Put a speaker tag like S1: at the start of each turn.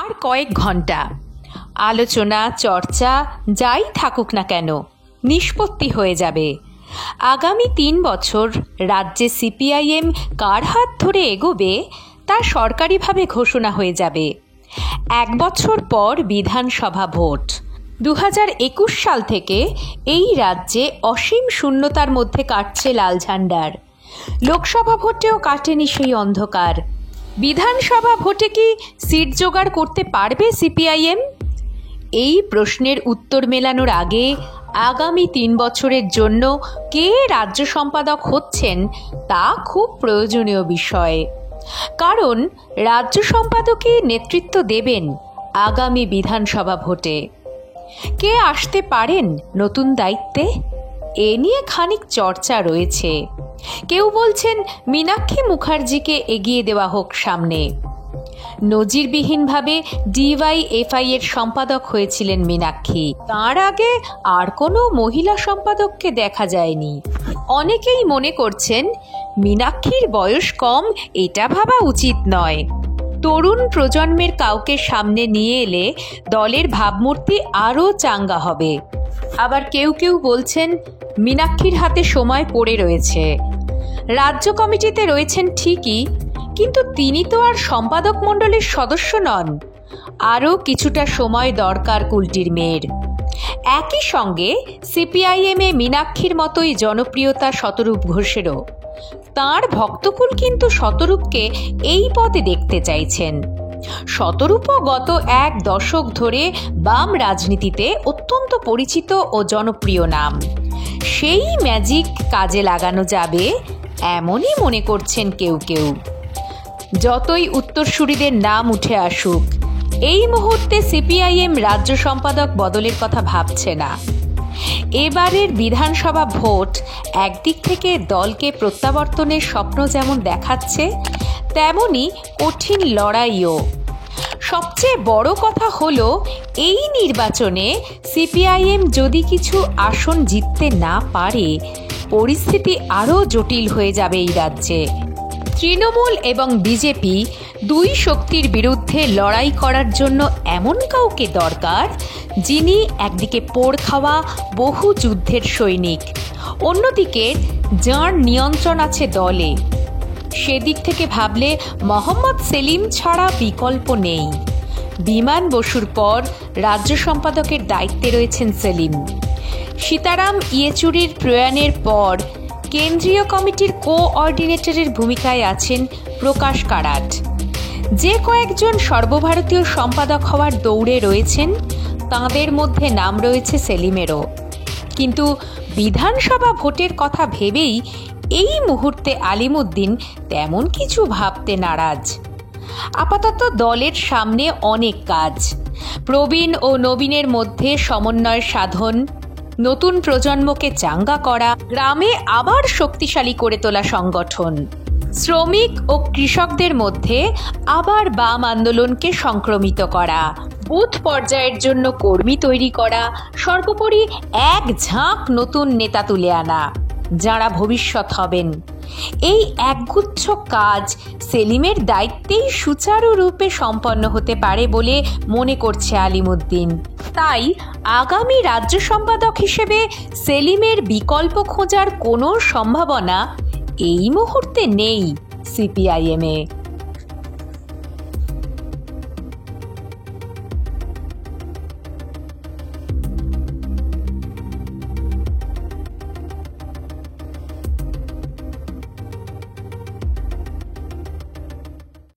S1: আর কয়েক ঘন্টা আলোচনা চর্চা যাই থাকুক না কেন নিষ্পত্তি হয়ে যাবে। আগামী ৩ বছর রাজ্যে সিপিআইএম কার হাত ধরে এগোবে তা সরকারিভাবে ঘোষণা হয়ে যাবে। ১ বছর পর বিধানসভা ভোট। ২০২১ সাল থেকে এই রাজ্যে অসীম শূন্যতার মধ্যে কাটছে লাল ঝান্ডার। লোকসভা ভোটেও কাটেনি সেই অন্ধকার। বিধানসভা ভোটে কি সিট জোগাড় করতে পারবে সিপিআইএম? এই প্রশ্নের উত্তর মেলানোর আগে আগামী ৩ বছরের জন্য কে রাজ্য সম্পাদক হচ্ছেন তা খুব প্রয়োজনীয় বিষয়। কারণ রাজ্য সম্পাদকই নেতৃত্ব দেবেন আগামী বিধানসভা ভোটে। কে আসতে পারেন নতুন দায়িত্বে এ নিয়ে খানিক চর্চা রয়েছে। কেউ বলছেন মীনাক্ষী মুখার্জিকে এগিয়ে দেওয়া হোক সামনে। নজিরবিহীনভাবে ডিওয়াইএফআই এর সম্পাদক হয়েছিলেন মীনাক্ষী। তার আগে আর কোনো মহিলা সম্পাদককে দেখা যায়নি। অনেকেই মনে করছেন মীনাক্ষীর বয়স কম, এটা ভাবা উচিত নয়। তরুণ প্রজন্মের কাউকে সামনে নিয়ে এলে দলের ভাবমূর্তি আরও চাঙ্গা হবে। আবার কেউ কেউ বলছেন মীনাক্ষীর হাতে সময় পড়ে রয়েছে। রাজ্য কমিটিতে রয়েছেন ঠিকই, কিন্তু তিনি তো আর সম্পাদক মণ্ডলীর সদস্য নন। আরও কিছুটা সময় দরকার কুলটির মেয়ের। একই সঙ্গে সিপিআইএমে মীনাক্ষীর মতোই জনপ্রিয়তা শতরূপ ঘোষেরও। তাঁর ভক্তকুল কিন্তু শতরূপকে এই পদে দেখতে চাইছেন। শতরূপও গত ১ দশক ধরে বাম রাজনীতিতে অত্যন্ত পরিচিত ও জনপ্রিয় নাম। সেই ম্যাজিক কাজে লাগানো যাবে এমনই মনে করছেন কেউ কেউ। যতই উত্তরসূরিদের নাম উঠে আসুক, এই মুহূর্তে সিপিআইএম রাজ্য সম্পাদক বদলের কথা ভাবছে না। এবারের বিধানসভা ভোট একদিক থেকে দলকে প্রত্যাবর্তনের স্বপ্ন যেমন দেখাচ্ছে, তেমনি কঠিন লড়াইও। সবচেয়ে বড় কথা হলো এই নির্বাচনে সিপিআইএম যদি কিছু আসন জিততে না পারে, পরিস্থিতি আরও জটিল হয়ে যাবে এই রাজ্যে। তৃণমূল এবং বিজেপি দুই শক্তির বিরুদ্ধে লড়াই করার জন্য এমন কাউকে দরকার, যিনি একদিকে পোড় খাওয়া বহু যুদ্ধের সৈনিক, অন্যদিকে যাঁর নিয়ন্ত্রণ আছে দলে। সেদিক থেকে ভাবলে মোহাম্মদ সেলিম ছাড়া বিকল্প নেই। বিমান বসুর পর রাজ্য সম্পাদকের দায়িত্বে রয়েছেন সেলিম। সীতারাম ইয়েচুরির প্রয়াণের পর কেন্দ্রীয় কমিটির কোঅর্ডিনেটরের ভূমিকায় আছেন প্রকাশ কারাট। যে কয়েকজন সর্বভারতীয় সম্পাদক হওয়ার দৌড়ে রয়েছেন, তাঁদের মধ্যে নাম রয়েছে সেলিমেরও। কিন্তু বিধানসভা ভোটের কথা ভেবেই এই মুহূর্তে আলিমুদ্দিন তেমন কিছু ভাবতে নারাজ। আপাতত দলের সামনে অনেক কাজ। প্রবীণ ও নবীনের মধ্যে সমন্বয় সাধন, নতুন প্রজন্মকে চাঙ্গা করা, গ্রামে আবার শক্তিশালী করে তোলা সংগঠন, শ্রমিক ও কৃষকদের মধ্যে আবার বাম আন্দোলনকে সংক্রমিত করা, বুথ পর্যায়ের জন্য কর্মী তৈরি করা, সর্বোপরি এক ঝাঁক নতুন নেতা তুলে আনা, যাঁরা ভবিষ্যৎ হবেন। এই একগুচ্ছ কাজ সেলিমের দায়িত্বেই সুচারুরূপে সম্পন্ন হতে পারে বলে মনে করছে আলিমুদ্দিন। তাই আগামী রাজ্য সম্পাদক হিসেবে সেলিমের বিকল্প খোঁজার কোনো সম্ভাবনা এই মুহূর্তে নেই সিপিআইএমে।